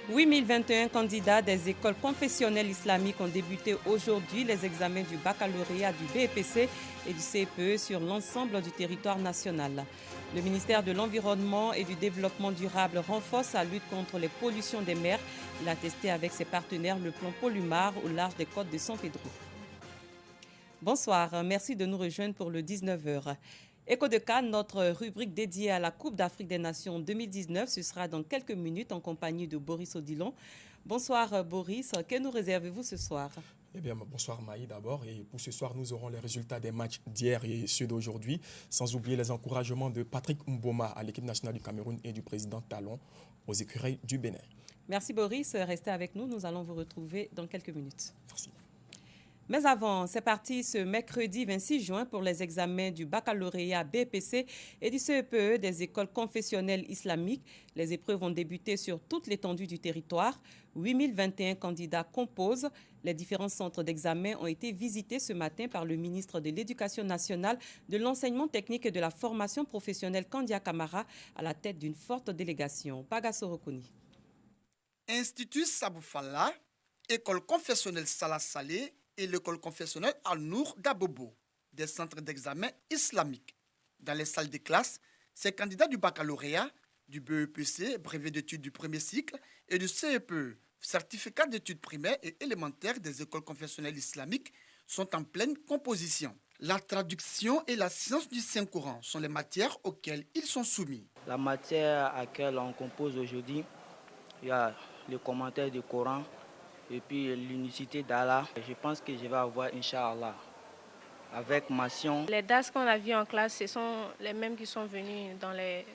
8021 candidats des écoles confessionnelles islamiques ont débuté aujourd'hui les examens du baccalauréat du BEPC et du CPE sur l'ensemble du territoire national. Le ministère de l'Environnement et du Développement durable renforce sa lutte contre les pollutions des mers. Il a testé avec ses partenaires le plan Polumar au large des côtes de San Pedro. Bonsoir, merci de nous rejoindre pour le 19h. Écho de Cannes, notre rubrique dédiée à la Coupe d'Afrique des Nations 2019, ce sera dans quelques minutes en compagnie de Boris Odilon. Bonsoir Boris, que nous réservez-vous ce soir? Eh bien, bonsoir Maï d'abord. Et pour ce soir, nous aurons les résultats des matchs d'hier et ceux d'aujourd'hui, sans oublier les encouragements de Patrick Mboma à l'équipe nationale du Cameroun et du président Talon aux écureuils du Bénin. Merci Boris, restez avec nous, nous allons vous retrouver dans quelques minutes. Merci. Mais avant, c'est parti ce mercredi 26 juin pour les examens du baccalauréat BPC et du CEPE des écoles confessionnelles islamiques. Les épreuves ont débuté sur toute l'étendue du territoire. 8021 candidats composent. Les différents centres d'examen ont été visités ce matin par le ministre de l'Éducation nationale, de l'enseignement technique et de la formation professionnelle Kandia Camara à la tête d'une forte délégation. Pagasso Rokoni. Institut Saboufala, école confessionnelle Salah Saleh et l'école confessionnelle Al-Nour d'Abobo, des centres d'examen islamiques. Dans les salles de classe, ces candidats du baccalauréat, du BEPC, brevet d'études du premier cycle, et du CEPE, certificat d'études primaires et élémentaires des écoles confessionnelles islamiques, sont en pleine composition. La traduction et la science du Saint-Coran sont les matières auxquelles ils sont soumis. La matière à laquelle on compose aujourd'hui, il y a le commentaire du Coran, et puis l'unicité d'Allah. Je pense que je vais avoir Inch'Allah avec mention. Les DAS qu'on a vus en classe, ce sont les mêmes qui sont venus dans les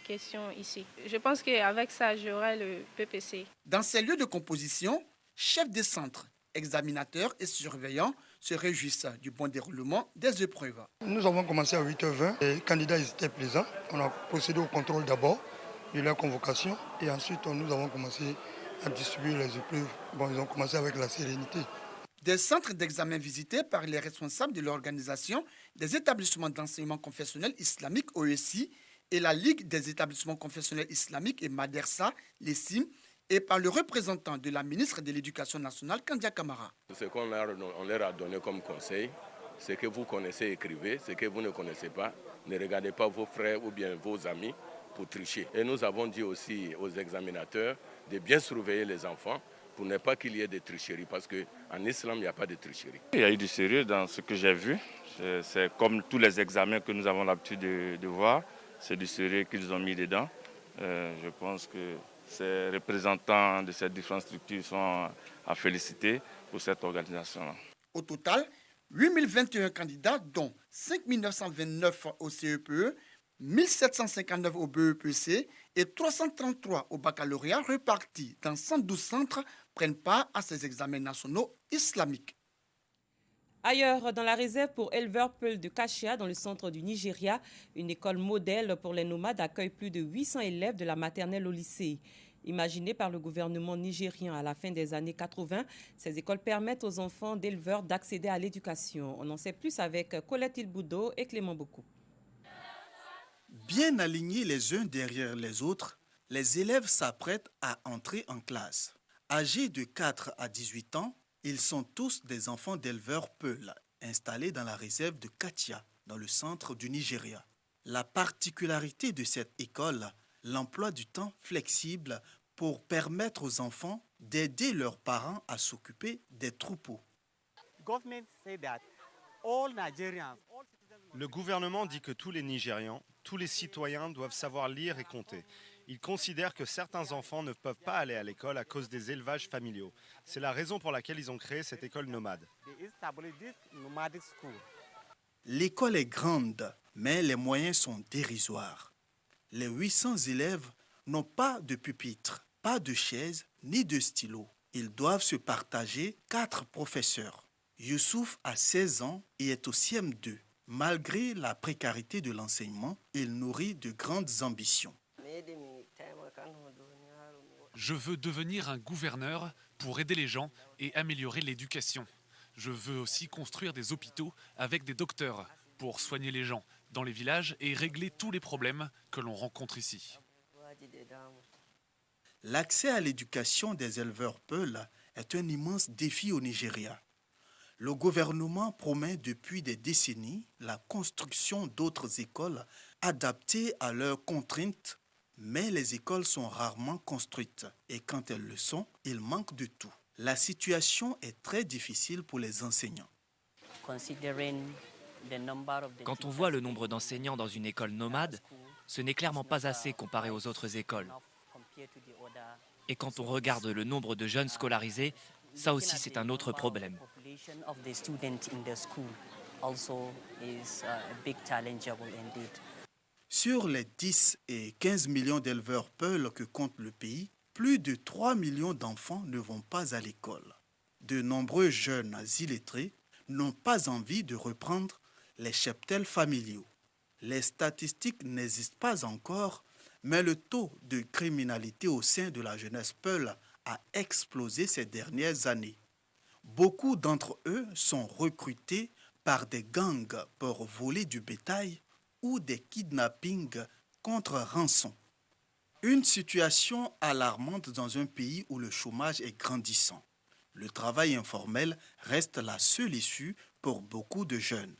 questions ici. Je pense qu'avec ça, j'aurai le PPC. Dans ces lieux de composition, chefs des centres, examinateurs et surveillants se réjouissent du bon déroulement des épreuves. Nous avons commencé à 8h20. Les candidats étaient plaisants. On a procédé au contrôle d'abord de leur convocation et ensuite nous avons commencé à distribuer les épreuves. Bon, ils ont commencé avec la sérénité. Des centres d'examen visités par les responsables de l'organisation des établissements d'enseignement confessionnel islamique OESI et la Ligue des établissements confessionnels islamiques et Madersa, l'ESIM, et par le représentant de la ministre de l'Éducation nationale, Kandia Camara. Ce qu'on leur a donné comme conseil, c'est que vous connaissez, écrivez. Ce que vous ne connaissez pas, ne regardez pas vos frères ou bien vos amis pour tricher. Et nous avons dit aussi aux examinateurs de bien surveiller les enfants pour ne pas qu'il y ait de tricheries, parce qu'en islam, il n'y a pas de tricherie. Il y a eu du sérieux dans ce que j'ai vu. C'est comme tous les examens que nous avons l'habitude de voir. C'est du sérieux qu'ils ont mis dedans. Je pense que ces représentants de ces différentes structures sont à féliciter pour cette organisation-là. Au total, 8021 candidats, dont 5929 au CEPE, 1759 au BEPC et 333 au baccalauréat repartis dans 112 centres prennent part à ces examens nationaux islamiques. Ailleurs, dans la réserve pour éleveurs Peul de Kachia, dans le centre du Nigeria, une école modèle pour les nomades accueille plus de 800 élèves de la maternelle au lycée. Imaginées par le gouvernement nigérien à la fin des années 80, ces écoles permettent aux enfants d'éleveurs d'accéder à l'éducation. On en sait plus avec Colette Ilboudo et Clément Beaucoup. Bien alignés les uns derrière les autres, les élèves s'apprêtent à entrer en classe. Âgés de 4 à 18 ans, ils sont tous des enfants d'éleveurs Peul, installés dans la réserve de Katia, dans le centre du Nigeria. La particularité de cette école, l'emploi du temps flexible pour permettre aux enfants d'aider leurs parents à s'occuper des troupeaux. Le gouvernement dit que tous les Nigérians, tous les citoyens doivent savoir lire et compter. Ils considèrent que certains enfants ne peuvent pas aller à l'école à cause des élevages familiaux. C'est la raison pour laquelle ils ont créé cette école nomade. L'école est grande, mais les moyens sont dérisoires. Les 800 élèves n'ont pas de pupitre, pas de chaise, ni de stylo. Ils doivent se partager 4 professeurs. Youssouf a 16 ans et est au CM2. Malgré la précarité de l'enseignement, il nourrit de grandes ambitions. Je veux devenir un gouverneur pour aider les gens et améliorer l'éducation. Je veux aussi construire des hôpitaux avec des docteurs pour soigner les gens dans les villages et régler tous les problèmes que l'on rencontre ici. L'accès à l'éducation des éleveurs Peuls est un immense défi au Nigeria. Le gouvernement promet depuis des décennies la construction d'autres écoles adaptées à leurs contraintes, mais les écoles sont rarement construites et quand elles le sont, il manque de tout. La situation est très difficile pour les enseignants. Quand on voit le nombre d'enseignants dans une école nomade, ce n'est clairement pas assez comparé aux autres écoles. Et quand on regarde le nombre de jeunes scolarisés, ça aussi c'est un autre problème. Sur les 10 et 15 millions d'éleveurs Peuls que compte le pays, plus de 3 millions d'enfants ne vont pas à l'école. De nombreux jeunes illettrés n'ont pas envie de reprendre les cheptels familiaux. Les statistiques n'existent pas encore, mais le taux de criminalité au sein de la jeunesse Peul a explosé ces dernières années. Beaucoup d'entre eux sont recrutés par des gangs pour voler du bétail ou des kidnappings contre rançon. Une situation alarmante dans un pays où le chômage est grandissant. Le travail informel reste la seule issue pour beaucoup de jeunes.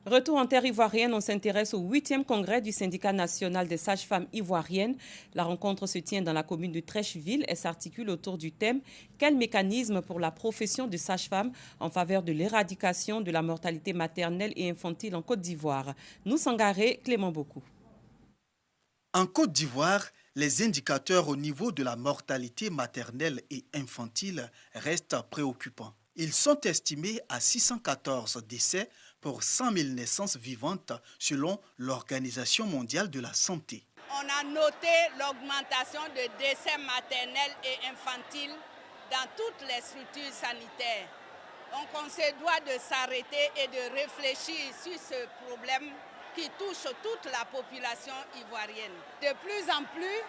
Retour en terre ivoirienne, on s'intéresse au 8e congrès du syndicat national des sages-femmes ivoiriennes. La rencontre se tient dans la commune de Trècheville et s'articule autour du thème « Quel mécanisme pour la profession de sage-femme en faveur de l'éradication de la mortalité maternelle et infantile en Côte d'Ivoire ?» Nous Sangaré, Clément Beaucoup. En Côte d'Ivoire, les indicateurs au niveau de la mortalité maternelle et infantile restent préoccupants. Ils sont estimés à 614 décès pour 100 000 naissances vivantes selon l'Organisation mondiale de la santé. On a noté l'augmentation de décès maternels et infantiles dans toutes les structures sanitaires. Donc on se doit de s'arrêter et de réfléchir sur ce problème qui touche toute la population ivoirienne. De plus en plus,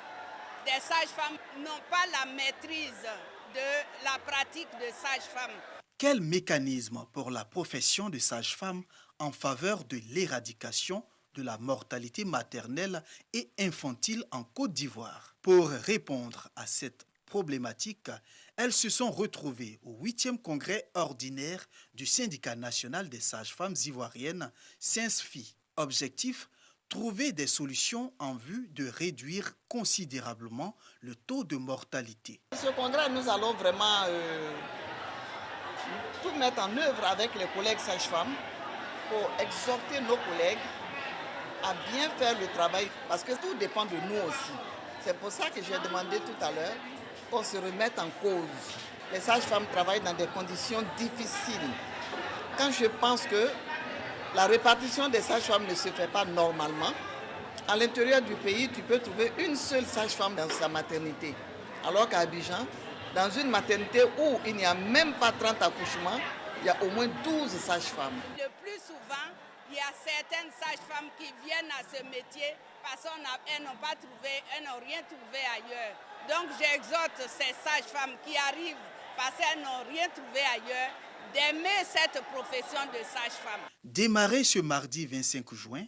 des sages-femmes n'ont pas la maîtrise de la pratique de sage-femme. Quel mécanisme pour la profession de sage-femme en faveur de l'éradication de la mortalité maternelle et infantile en Côte d'Ivoire? Pour répondre à cette problématique, elles se sont retrouvées au 8e congrès ordinaire du syndicat national des sages-femmes ivoiriennes, SINSFI. Objectif, trouver des solutions en vue de réduire considérablement le taux de mortalité. Ce congrès, nous allons vraiment tout mettre en œuvre avec les collègues sages-femmes pour exhorter nos collègues à bien faire le travail parce que tout dépend de nous aussi. C'est pour ça que j'ai demandé tout à l'heure qu'on se remette en cause. Les sages-femmes travaillent dans des conditions difficiles. Quand je pense que la répartition des sages-femmes ne se fait pas normalement, à l'intérieur du pays, tu peux trouver une seule sage-femme dans sa maternité. Alors qu'à Abidjan, dans une maternité où il n'y a même pas 30 accouchements, il y a au moins 12 sages-femmes. Le plus souvent, il y a certaines sages-femmes qui viennent à ce métier parce qu'elles n'ont pas trouvé, elles n'ont rien trouvé ailleurs. Donc j'exhorte ces sages-femmes qui arrivent parce qu'elles n'ont rien trouvé ailleurs d'aimer cette profession de sage-femme. Démarré ce mardi 25 juin,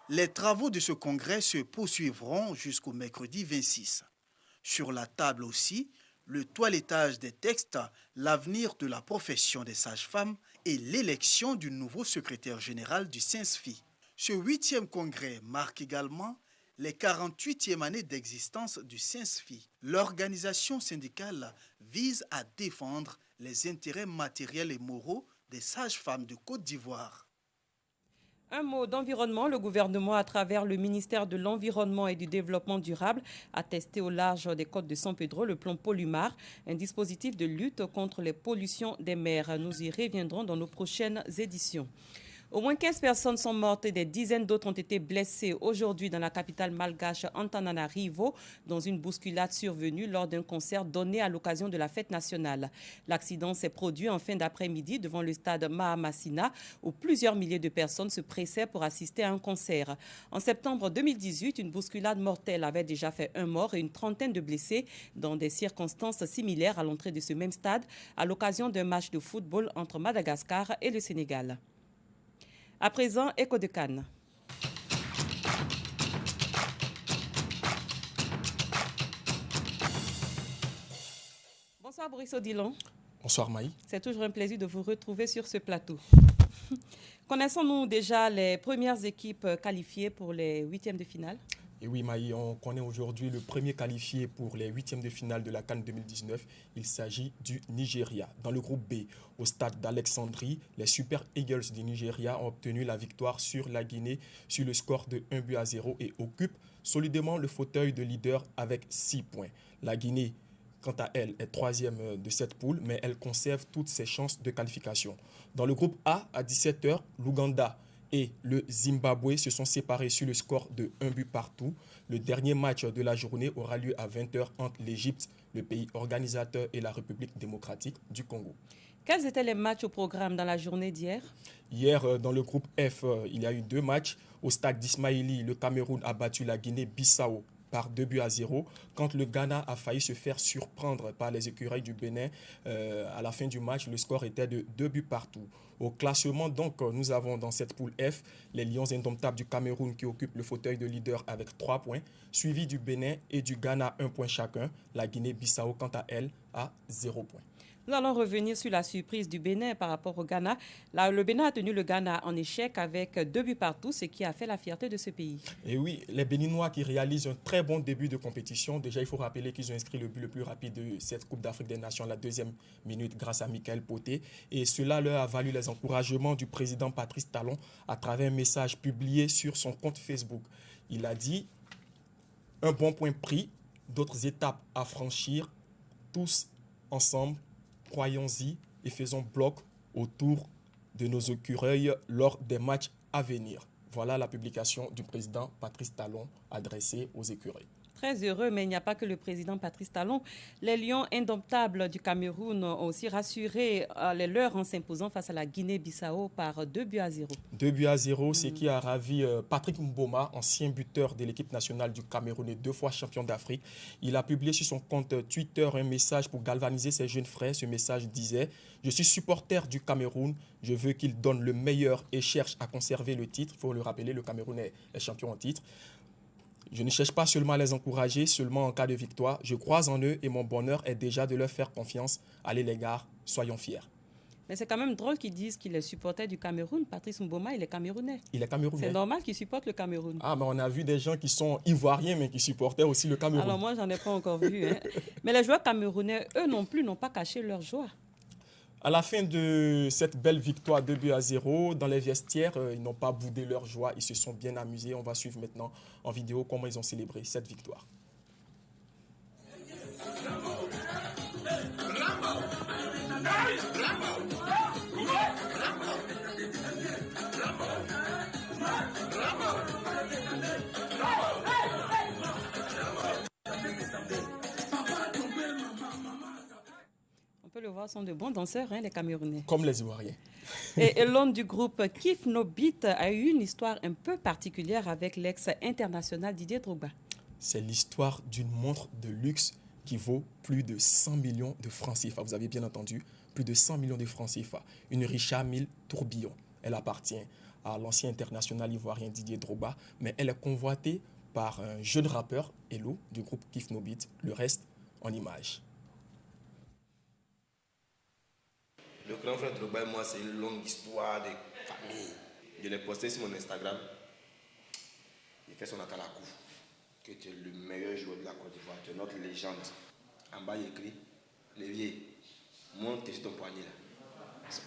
les travaux de ce congrès se poursuivront jusqu'au mercredi 26. Sur la table aussi, le toilettage des textes, l'avenir de la profession des sages-femmes et l'élection du nouveau secrétaire général du SINSFI. Ce 8e congrès marque également les 48e années d'existence du SINSFI. L'organisation syndicale vise à défendre les intérêts matériels et moraux des sages-femmes de Côte d'Ivoire. Un mot d'environnement. Le gouvernement, à travers le ministère de l'Environnement et du Développement durable, a testé au large des côtes de San Pedro le plan Polumar, un dispositif de lutte contre les pollutions des mers. Nous y reviendrons dans nos prochaines éditions. Au moins 15 personnes sont mortes et des dizaines d'autres ont été blessées aujourd'hui dans la capitale malgache Antananarivo dans une bousculade survenue lors d'un concert donné à l'occasion de la fête nationale. L'accident s'est produit en fin d'après-midi devant le stade Mahamasina où plusieurs milliers de personnes se pressaient pour assister à un concert. En septembre 2018, une bousculade mortelle avait déjà fait un mort et une trentaine de blessés dans des circonstances similaires à l'entrée de ce même stade à l'occasion d'un match de football entre Madagascar et le Sénégal. À présent, Écho de Cannes. Bonsoir Boris Odilon. Bonsoir Maï. C'est toujours un plaisir de vous retrouver sur ce plateau. Connaissons-nous déjà les premières équipes qualifiées pour les huitièmes de finale? Et oui Maï, on connaît aujourd'hui le premier qualifié pour les huitièmes de finale de la CAN 2019. Il s'agit du Nigeria. Dans le groupe B, au stade d'Alexandrie, les Super Eagles du Nigeria ont obtenu la victoire sur la Guinée sur le score de 1-0 et occupent solidement le fauteuil de leader avec 6 points. La Guinée, quant à elle, est troisième de cette poule, mais elle conserve toutes ses chances de qualification. Dans le groupe A, à 17h, l'Ouganda et le Zimbabwe se sont séparés sur le score de 1 but partout. Le dernier match de la journée aura lieu à 20h entre l'Égypte, le pays organisateur, et la République démocratique du Congo. Quels étaient les matchs au programme dans la journée d'hier? Hier, dans le groupe F, il y a eu 2 matchs. Au stade d'Ismaïli, le Cameroun a battu la Guinée-Bissau par 2-0, quand le Ghana a failli se faire surprendre par les écureuils du Bénin. À la fin du match, le score était de 2 buts partout. Au classement, donc, nous avons dans cette poule F les Lions indomptables du Cameroun qui occupent le fauteuil de leader avec 3 points, suivi du Bénin et du Ghana 1 point chacun. La Guinée-Bissau, quant à elle, a 0 point. Nous allons revenir sur la surprise du Bénin par rapport au Ghana. Là, le Bénin a tenu le Ghana en échec avec 2 buts partout, ce qui a fait la fierté de ce pays. Et oui, les Béninois qui réalisent un très bon début de compétition. Déjà, il faut rappeler qu'ils ont inscrit le but le plus rapide de cette Coupe d'Afrique des Nations, la 2e minute, grâce à Michael Poté. Et cela leur a valu les encouragements du président Patrice Talon à travers un message publié sur son compte Facebook. Il a dit « Un bon point pris, d'autres étapes à franchir, tous ensemble. Croyons-y et faisons bloc autour de nos écureuils lors des matchs à venir. » Voilà la publication du président Patrice Talon adressée aux écureuils. Très heureux, mais il n'y a pas que le président Patrice Talon. Les Lions indomptables du Cameroun ont aussi rassuré les leurs en s'imposant face à la Guinée-Bissau par 2-0. 2-0, ce qui a ravi Patrick Mboma, ancien buteur de l'équipe nationale du Cameroun et 2 fois champion d'Afrique. Il a publié sur son compte Twitter un message pour galvaniser ses jeunes frères. Ce message disait « Je suis supporter du Cameroun, je veux qu'il donne le meilleur et cherche à conserver le titre. » Il faut le rappeler, le Cameroun est champion en titre. Je ne cherche pas seulement à les encourager, seulement en cas de victoire. Je crois en eux et mon bonheur est déjà de leur faire confiance. Allez les gars, soyons fiers. Mais c'est quand même drôle qu'ils disent qu'il est supporter du Cameroun. Patrice Mboma, il est camerounais. Il est camerounais. C'est normal qu'il supporte le Cameroun. Ah, mais on a vu des gens qui sont ivoiriens, mais qui supportaient aussi le Cameroun. Alors moi, j'en ai pas encore vu. Hein. Mais les joueurs camerounais, eux non plus, n'ont pas caché leur joie. À la fin de cette belle victoire 2-0, dans les vestiaires, ils n'ont pas boudé leur joie, ils se sont bien amusés. On va suivre maintenant en vidéo comment ils ont célébré cette victoire. On peut le voir, sont de bons danseurs, hein, les Camerounais. Comme les Ivoiriens. Et l'homme du groupe Kif No Beat a eu une histoire un peu particulière avec l'ex-international Didier Drogba. C'est l'histoire d'une montre de luxe qui vaut plus de 100 millions de francs CFA. Vous avez bien entendu, plus de 100 millions de francs CFA. Une Richard Mille tourbillon. Elle appartient à l'ancien international ivoirien Didier Drogba, mais elle est convoitée par un jeune rappeur, Hello, du groupe Kif No Beat. Le reste en images. Le grand frère Drogba et moi, c'est une longue histoire de famille. Je l'ai posté sur mon Instagram. Il fait son attaque à la coupe. Que tu es le meilleur joueur de la Côte d'Ivoire. Tu es notre légende. En bas, il écrit « Lévier, monte sur ton poignet là.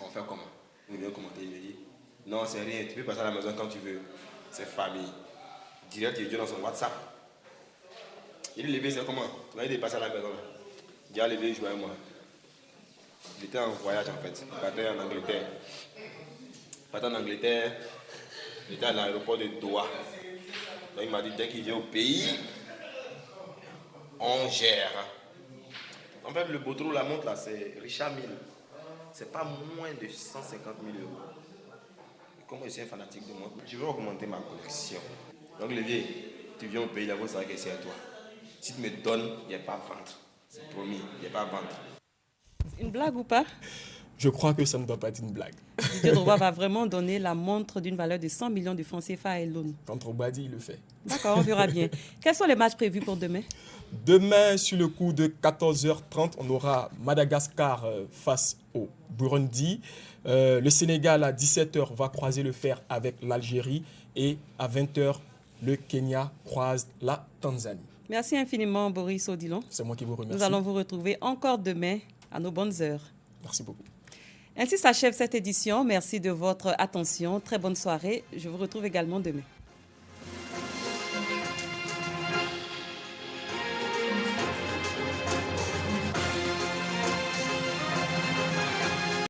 On fait comment ?» Il vient commenter, il me dit « Non, c'est rien. Tu peux passer à la maison quand tu veux. C'est famille. » Direct, il est dans son WhatsApp. Il dit « Lévier, c'est comment ?» Tu m'as dit de passer à la maison là. Il dit « Ah, Lévier, joue avec moi. » Il était en voyage en fait, il partait en Angleterre. Il était à l'aéroport de Doha. Donc il m'a dit dès qu'il vient au pays, on gère. En fait, le beau trou, la montre là, c'est Richard Mille. C'est pas moins de 150 000 euros. Et comme je suis un fanatique de montre, je veux augmenter ma collection. Donc Lévier, tu viens au pays, là, vous savez que c'est à toi. Si tu me donnes, il n'y a pas à vendre. C'est promis, il n'y a pas à vendre. Une blague ou pas? Je crois que ça ne doit pas être une blague. Didier Drogba va vraiment donner la montre d'une valeur de 100 millions de francs CFA à l'ONU. Quand Drogba dit, il le fait. D'accord, on verra bien. Quels sont les matchs prévus pour demain? Demain, sur le coup de 14h30, on aura Madagascar face au Burundi. Le Sénégal, à 17h, va croiser le fer avec l'Algérie. Et à 20h, le Kenya croise la Tanzanie. Merci infiniment, Boris Odilon. C'est moi qui vous remercie. Nous allons vous retrouver encore demain à nos bonnes heures. Merci beaucoup. Ainsi s'achève cette édition. Merci de votre attention. Très bonne soirée. Je vous retrouve également demain.